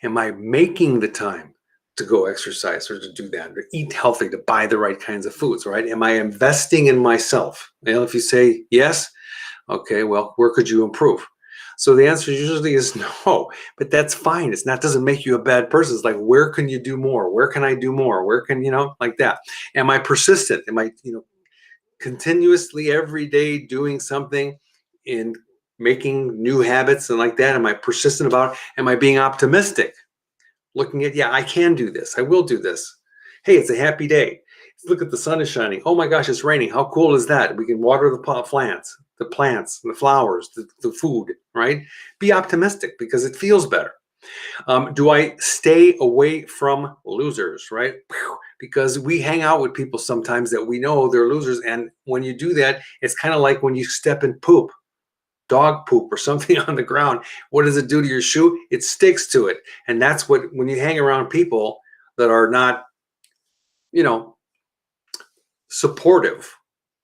Am I making the time to go exercise or to do that, or eat healthy, to buy the right kinds of foods, right? Am I investing in myself? Well, if you say yes, okay, well, where could you improve? So the answer usually is no, but that's fine. It's not, doesn't make you a bad person. It's like, where can you do more? Where can I do more? Where can, like that. Am I persistent? Am I, continuously every day doing something in making new habits and like that? Am I persistent about it? Am I being optimistic? Looking at, yeah, I can do this. I will do this. Hey, it's a happy day. Look at the sun is shining. Oh my gosh, it's raining. How cool is that? We can water the plants, the flowers, the food, right? Be optimistic because it feels better. Do I stay away from losers, right? Because we hang out with people sometimes that we know they're losers. And when you do that, it's kind of like when you step in poop, dog poop or something on the ground. What does it do to your shoe? It sticks to it. And that's what, when you hang around people that are not, supportive,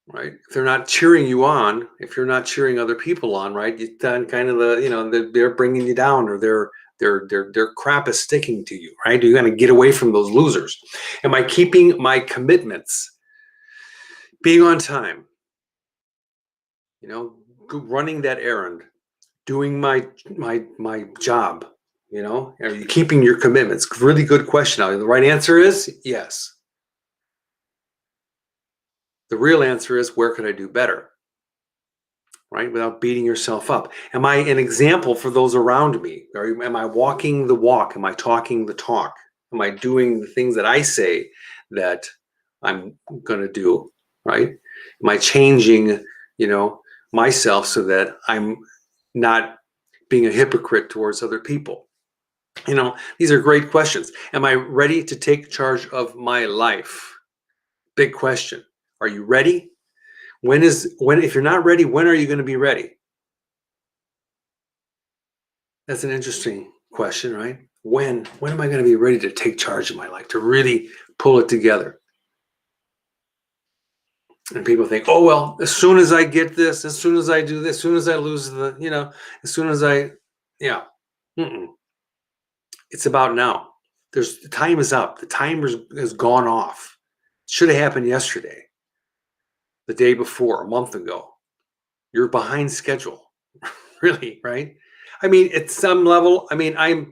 right? If they're not cheering you on, if you're not cheering other people on, right? You then kind of they're bringing you down, or their crap is sticking to you, right? You're going to get away from those losers. Am I keeping my commitments? Being on time, running that errand, doing my job, are you keeping your commitments? Really good question. Now, the right answer is yes. The real answer is, where could I do better? Right? Without beating yourself up. Am I an example for those around me? Or am I walking the walk? Am I talking the talk? Am I doing the things that I say that I'm going to do? Right? Am I changing, myself so that I'm not being a hypocrite towards other people? These are great questions. Am I ready to take charge of my life? Big question. Are you ready? If you're not ready, when are you going to be ready? That's an interesting question, right? When am I going to be ready to take charge of my life, to really pull it together? And people think, oh, well, as soon as I get this, as soon as I do this, as soon as I lose as soon as yeah. Mm-mm. It's about now. The time is up. The timer has gone off. It should have happened yesterday, the day before, a month ago. You're behind schedule, really, right? I mean, at some level, I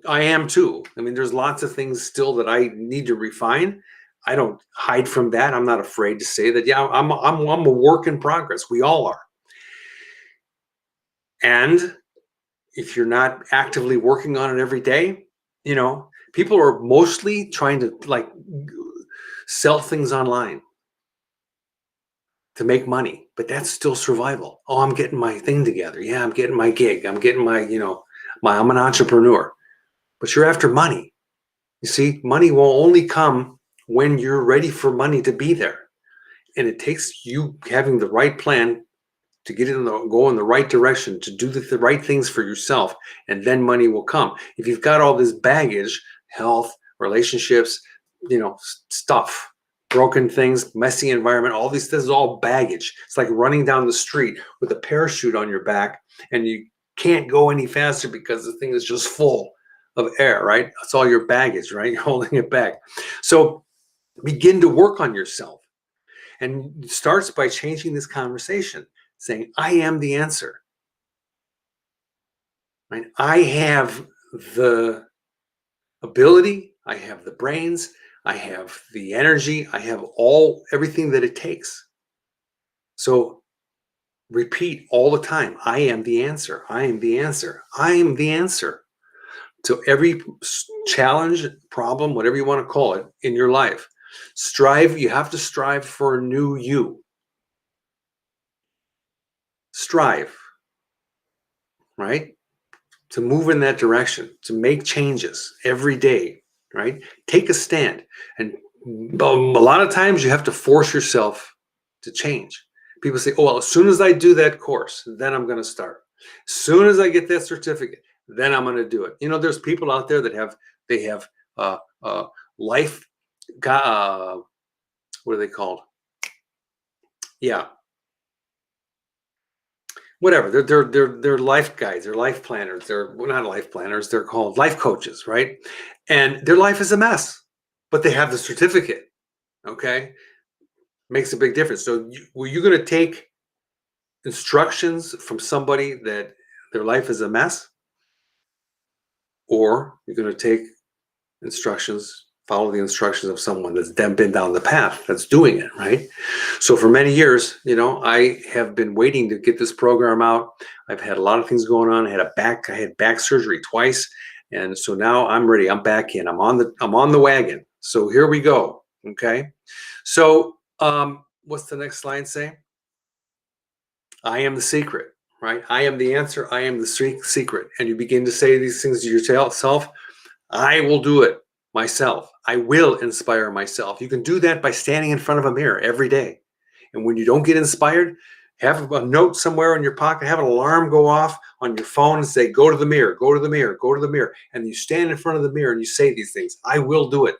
am too. There's lots of things still that I need to refine. I don't hide from that. I'm not afraid to say that. Yeah, I'm a work in progress. We all are. And if you're not actively working on it every day, people are mostly trying to sell things online to make money, but that's still survival. Oh, I'm getting my thing together. Yeah, I'm getting my gig. I'm getting my, I'm an entrepreneur. but you're after money. You see, money will only come when you're ready for money to be there. And it takes you having the right plan to go in the right direction, to do the right things for yourself, and then money will come. If you've got all this baggage, health, relationships, stuff, broken things, messy environment, all these things is all baggage. It's like running down the street with a parachute on your back, and you can't go any faster because the thing is just full of air, right? It's all your baggage, right? You're holding it back. So begin to work on yourself. And it starts by changing this conversation, saying, I am the answer. Right? I have the ability, I have the brains, I have the energy, I have everything that it takes. So repeat all the time, I am the answer, I am the answer, I am the answer to every challenge, problem, whatever you want to call it in your life. You have to strive for a new you. Strive, right? To move in that direction, to make changes every day, right? Take a stand. And a lot of times you have to force yourself to change. People say, oh, well, as soon as I do that course, then I'm going to start. As soon as I get that certificate, then I'm going to do it. There's people out there that have life, what are they called? Yeah. Whatever, they're life guides, they're life planners, they're not life planners, they're called life coaches, right? And their life is a mess, but they have the certificate. Okay, makes a big difference. So were you going to take instructions from somebody that their life is a mess, or you're going to take follow the instructions of someone that's been down the path, that's doing it, right? So for many years, I have been waiting to get this program out. I've had a lot of things going on. I had back surgery twice. And so now I'm ready. I'm back in. I'm on the wagon. So here we go. Okay. So what's the next slide say? I am the secret, right? I am the answer. I am the secret. And you begin to say these things to yourself. I will do it myself. I will inspire myself. You can do that by standing in front of a mirror every day. And when you don't get inspired, have a note somewhere in your pocket, have an alarm go off on your phone and say, go to the mirror, go to the mirror, go to the mirror. And you stand in front of the mirror and you say these things. I will do it.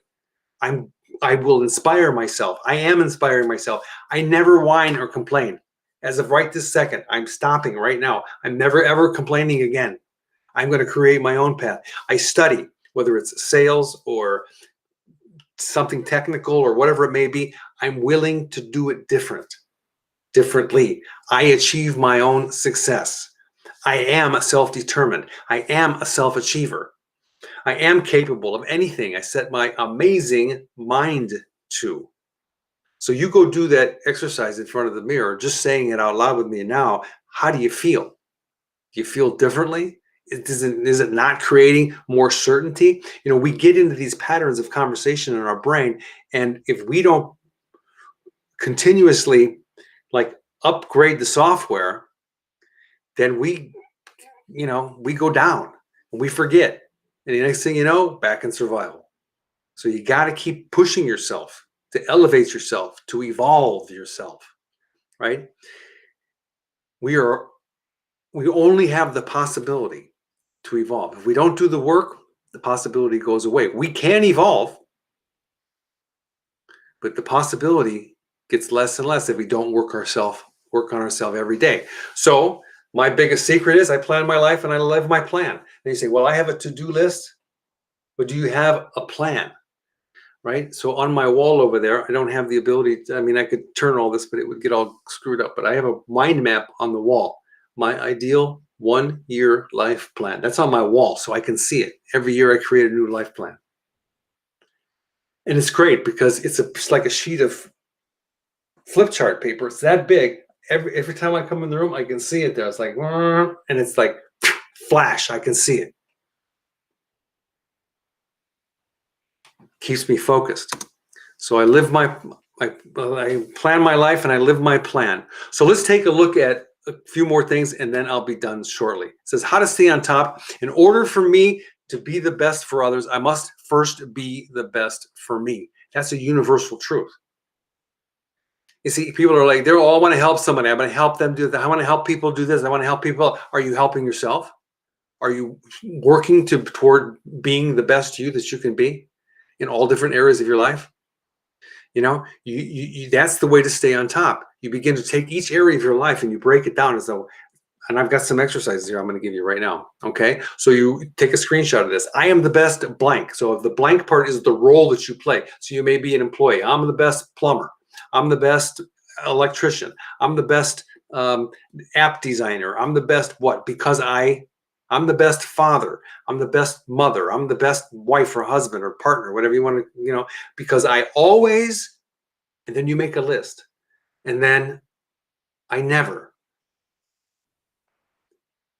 I will inspire myself. I am inspiring myself. I never whine or complain. As of right this second, I'm stopping right now. I'm never, ever complaining again. I'm going to create my own path. I study, whether it's sales or something technical or whatever it may be. I'm willing to do it differently. I achieve my own success. I am self-determined. I am a self-achiever. I am capable of anything I set my amazing mind to. So you go do that exercise in front of the mirror, just saying it out loud with me now. How do you feel? Do you feel differently? Is it not creating more certainty? We get into these patterns of conversation in our brain, and if we don't continuously upgrade the software, then we go down and we forget. And the next thing you know, back in survival. So you got to keep pushing yourself to elevate yourself, to evolve yourself, right? We only have the possibility to evolve. If we don't do the work, the possibility goes away. We can evolve, but the possibility gets less and less if we don't work on ourselves every day. So my biggest secret is I plan my life and I live my plan. And you say, well, I have a to-do list, but do you have a plan? Right? So on my wall over there, I don't have the ability I could turn all this, but it would get all screwed up. But I have a mind map on the wall. My ideal 1-year life plan. That's on my wall, so I can see it. Every year I create a new life plan. And it's great because it's like a sheet of flip chart paper. It's that big. Every time I come in the room, I can see it there. It's like, and it's like flash. I can see it. Keeps me focused. So I live I plan my life and I live my plan. So let's take a look at a few more things and then I'll be done shortly. It says how to stay on top. In order for me to be the best for others, I must first be the best for me. That's a universal truth. You see, people are like, they all want to help somebody. I'm going to help them do that. I want to help people do this. I want to help people. Are you helping yourself? Are you working toward being the best you that you can be in all different areas of your life? That's the way to stay on top. You begin to take each area of your life and you break it down as though, and I've got some exercises here I'm going to give you right now. Okay. So you take a screenshot of this. I am the best blank. So if the blank part is the role that you play. So you may be an employee. I'm the best plumber. I'm the best electrician. I'm the best app designer. I'm the best what? Because I'm the best father. I'm the best mother. I'm the best wife or husband or partner, whatever you want to, because I always, and then you make a list. And then I never.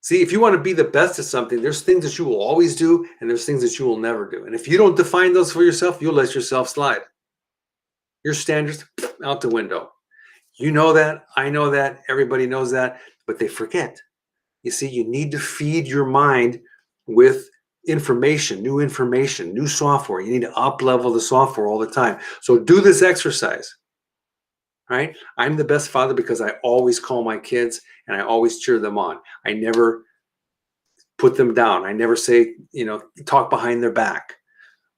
See, if you want to be the best at something, there's things that you will always do, and there's things that you will never do. And if you don't define those for yourself, you'll let yourself slide. Your standards out the window. You know that. I know that. Everybody knows that, but they forget. You see, you need to feed your mind with information, new software. You need to up-level the software all the time. So do this exercise. Right? I'm the best father because I always call my kids and I always cheer them on. I never put them down. I never say, talk behind their back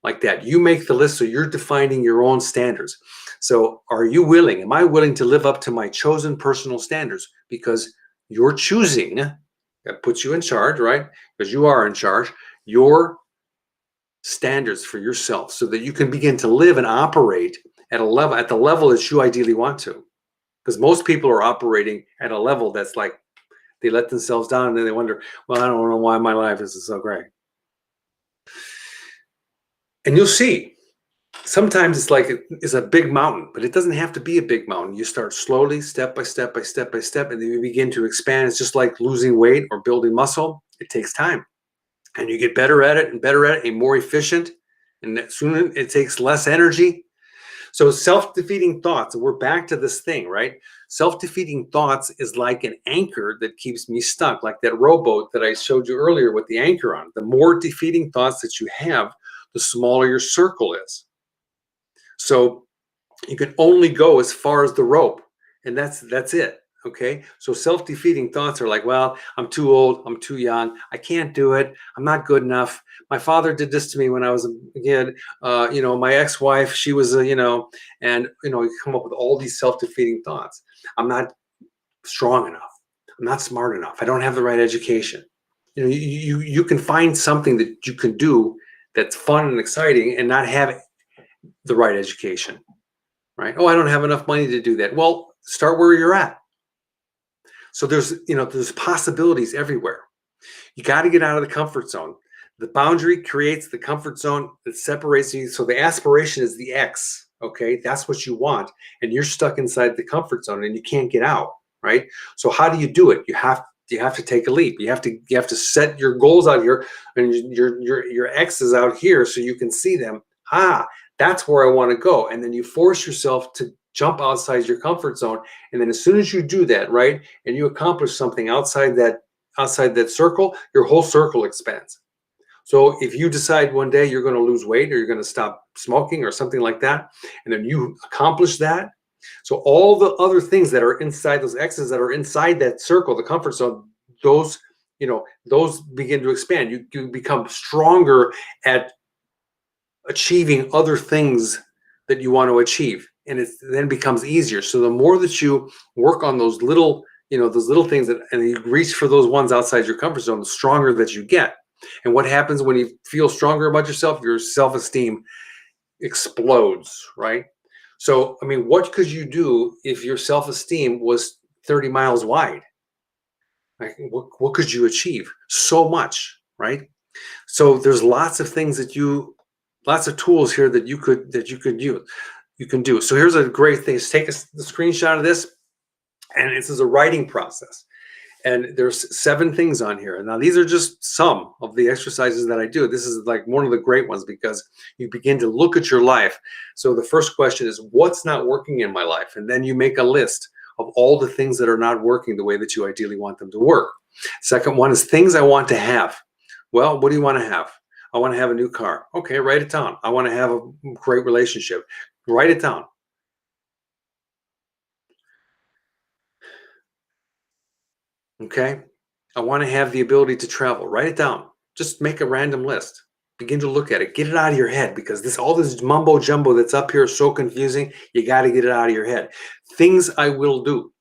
like that. You make the list, so you're defining your own standards. So am I willing to live up to my chosen personal standards? Because you're choosing, that puts you in charge, right? Because you are in charge, your standards for yourself so that you can begin to live and operate at the level that you ideally want to. Because most people are operating at a level that's like they let themselves down and then they wonder, well, I don't know why my life isn't so great. And you'll see, sometimes it's like it's a big mountain, but it doesn't have to be a big mountain. You start slowly, step by step, and then you begin to expand. It's just like losing weight or building muscle. It takes time. And you get better at it and more efficient. And soon it takes less energy. So self-defeating thoughts, we're back to this thing, right? Self-defeating thoughts is like an anchor that keeps me stuck, like that rowboat that I showed you earlier with the anchor on. The more defeating thoughts that you have, the smaller your circle is. So you can only go as far as the rope, and that's it. Okay, so self-defeating thoughts are like, well, I'm too old, I'm too young, I can't do it, I'm not good enough. My father did this to me when I was a kid. My ex-wife, she was, and you come up with all these self-defeating thoughts. I'm not strong enough. I'm not smart enough. I don't have the right education. You can find something that you can do that's fun and exciting and not have the right education, right? Oh, I don't have enough money to do that. Well, start where you're at. So there's possibilities everywhere. You got to get out of the comfort zone. The boundary creates the comfort zone that separates you. So the aspiration is the X. Okay, that's what you want, and you're stuck inside the comfort zone and you can't get out. Right. So how do you do it? You have to take a leap. You have to set your goals out here, and your X is out here so you can see them. That's where I want to go. And then you force yourself to jump outside your comfort zone. And then as soon as you do that, right, and you accomplish something outside that circle, your whole circle expands. So if you decide one day you're going to lose weight or you're going to stop smoking or something like that, and then you accomplish that, so all the other things that are inside those X's that are inside that circle, the comfort zone, those begin to expand. You become stronger at achieving other things that you want to achieve, and it then becomes easier. So the more that you work on those little things and you reach for those ones outside your comfort zone, the stronger that you get. And what happens when you feel stronger about yourself? Your self-esteem explodes, right? So, what could you do if your self-esteem was 30 miles wide? Like, what could you achieve? So much, right? So there's lots of things lots of tools here that you could use. You can do. So here's a great thing. Just take the screenshot of this, and this is a writing process. And there's 7 things on here. Now, these are just some of the exercises that I do. This is like one of the great ones because you begin to look at your life. So the first question is, what's not working in my life? And then you make a list of all the things that are not working the way that you ideally want them to work. Second one is things I want to have. Well, what do you want to have? I want to have a new car. Okay, write it down. I want to have a great relationship. Write it down. Okay. I want to have the ability to travel. Write it down. Just make a random list. Begin to look at it. Get it out of your head because all this mumbo jumbo that's up here is so confusing. You got to get it out of your head. Things I will do,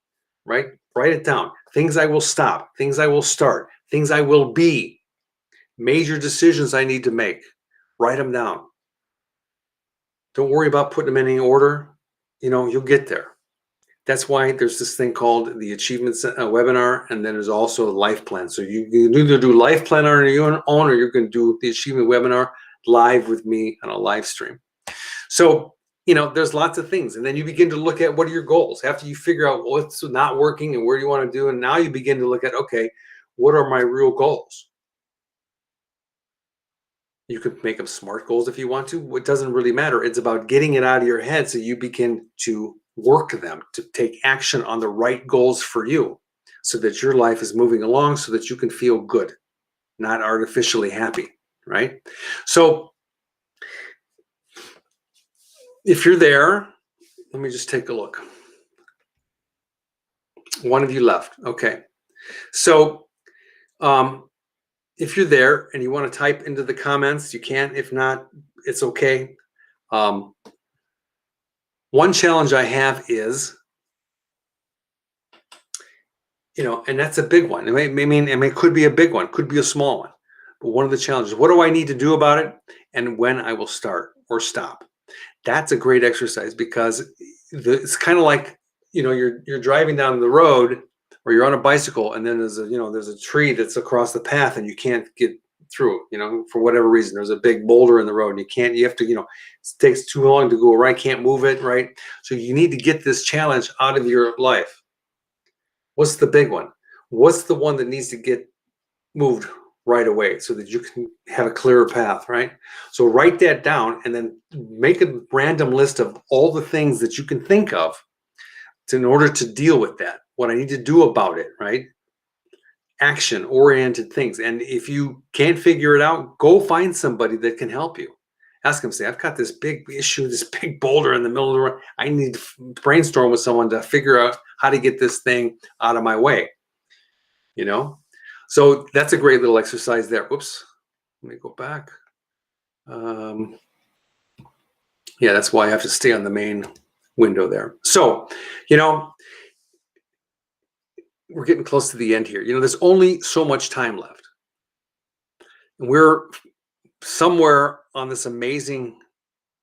right? Write it down. Things I will stop. Things I will start. Things I will be. Major decisions I need to make. Write them down. Don't worry about putting them in any order. You'll get there. That's why there's this thing called the Achievement webinar, and then there's also a life plan. So you can either do life plan on your own, or you can do the Achievement webinar live with me on a live stream. So, there's lots of things. And then you begin to look at what are your goals after you figure out what's not working and where do you want to do. And now you begin to look at, okay, what are my real goals? You could make them SMART goals if you want to. It doesn't really matter. It's about getting it out of your head so you begin to work them, to take action on the right goals for you so that your life is moving along so that you can feel good, not artificially happy, right? So if you're there, let me just take a look. One of you left. Okay. So if you're there and you want to type into the comments, you can. If not, it's okay. One challenge I have is, and that's a big one. It could be a big one, could be a small one. But one of the challenges, what do I need to do about it and when I will start or stop? That's a great exercise because it's kind of like, you're driving down the road or you're on a bicycle and then there's a tree that's across the path and you can't get through, for whatever reason. There's a big boulder in the road and you have to, it takes too long to go right, can't move it, right? So you need to get this challenge out of your life. What's the big one? What's the one that needs to get moved right away so that you can have a clearer path, right? So write that down and then make a random list of all the things that you can think of in order to deal with that, what I need to do about it, right? Action-oriented things. And if you can't figure it out, go find somebody that can help you. Ask them, say, I've got this big issue, this big boulder in the middle of the road. I need to brainstorm with someone to figure out how to get this thing out of my way. So that's a great little exercise there. Whoops, let me go back. Yeah, that's why I have to stay on the main window there. So, we're getting close to the end here. There's only so much time left. We're somewhere on this amazing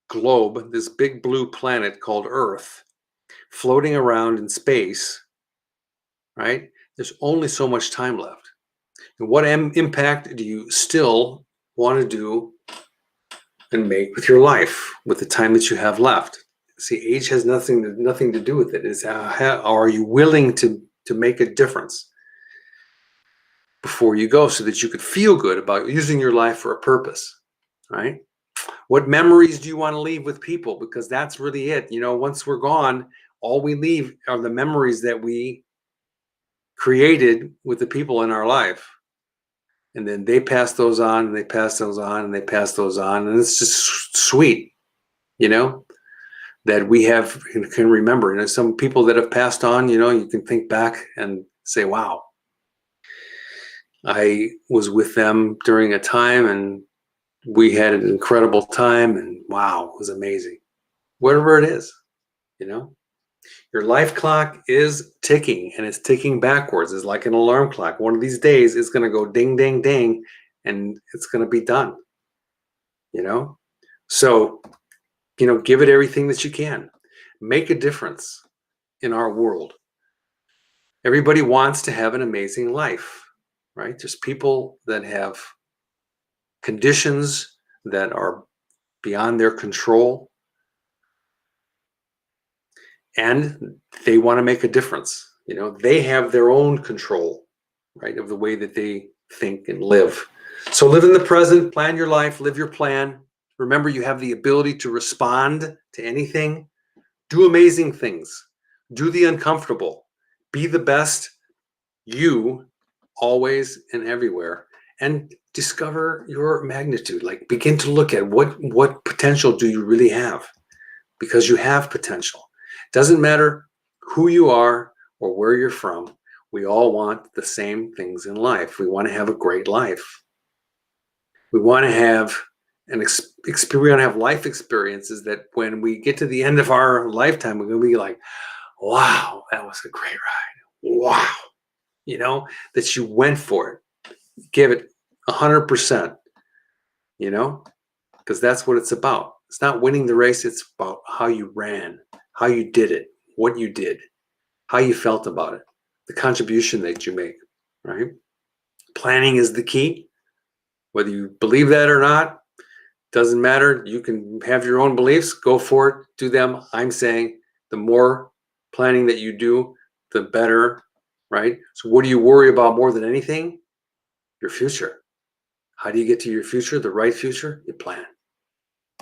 globe, this big blue planet called Earth, floating around in space, right? There's only so much time left. And what impact do you still want to do and make with your life, with the time that you have left? See, age has nothing to do with it. It's are you willing to make a difference before you go so that you could feel good about using your life for a purpose, right? What memories do you want to leave with people? Because that's really it. Once we're gone, all we leave are the memories that we created with the people in our life. And then they pass those on, and they pass those on, and they pass those on. And it's just sweet, that we can remember. And some people that have passed on, you can think back and say, wow, I was with them during a time and we had an incredible time, and wow, it was amazing. Whatever it is, your life clock is ticking, and it's ticking backwards. It's like an alarm clock. One of these days it's going to go ding, ding, ding, and it's going to be done, So, give it everything that you can. Make a difference in our world. Everybody wants to have an amazing life, right? There's people that have conditions that are beyond their control, and they want to make a difference. They have their own control, right, of the way that they think and live. So live in the present, plan your life, live your plan. Remember, you have the ability to respond to anything. Do amazing things. Do the uncomfortable. Be the best you always and everywhere. and discover your magnitude. Like, begin to look at what potential do you really have, because you have potential. Doesn't matter who you are or where you're from. We all want the same things in life. We want to have a great life. We want to have we want to have life experiences that when we get to the end of our lifetime, we're going to be like, wow, that was a great ride. Wow. That you went for it. Give it 100%, because that's what it's about. It's not winning the race. It's about how you ran, how you did it, what you did, how you felt about it, the contribution that you make, right? Planning is the key. Whether you believe that or not, doesn't matter. You can have your own beliefs. Go for it. Do them. I'm saying the more planning that you do, the better, right? So what do you worry about more than anything? Your future. How do you get to your future, the right future? You plan.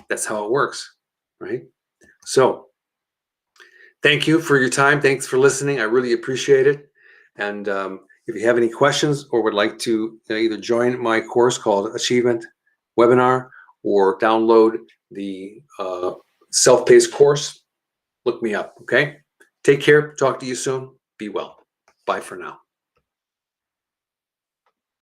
That's how it works, right? So thank you for your time. Thanks for listening. I really appreciate it. And if you have any questions or would like to either join my course called Achievement Webinar or download the self-paced course, look me up, okay? Take care. Talk to you soon. Be well. Bye for now.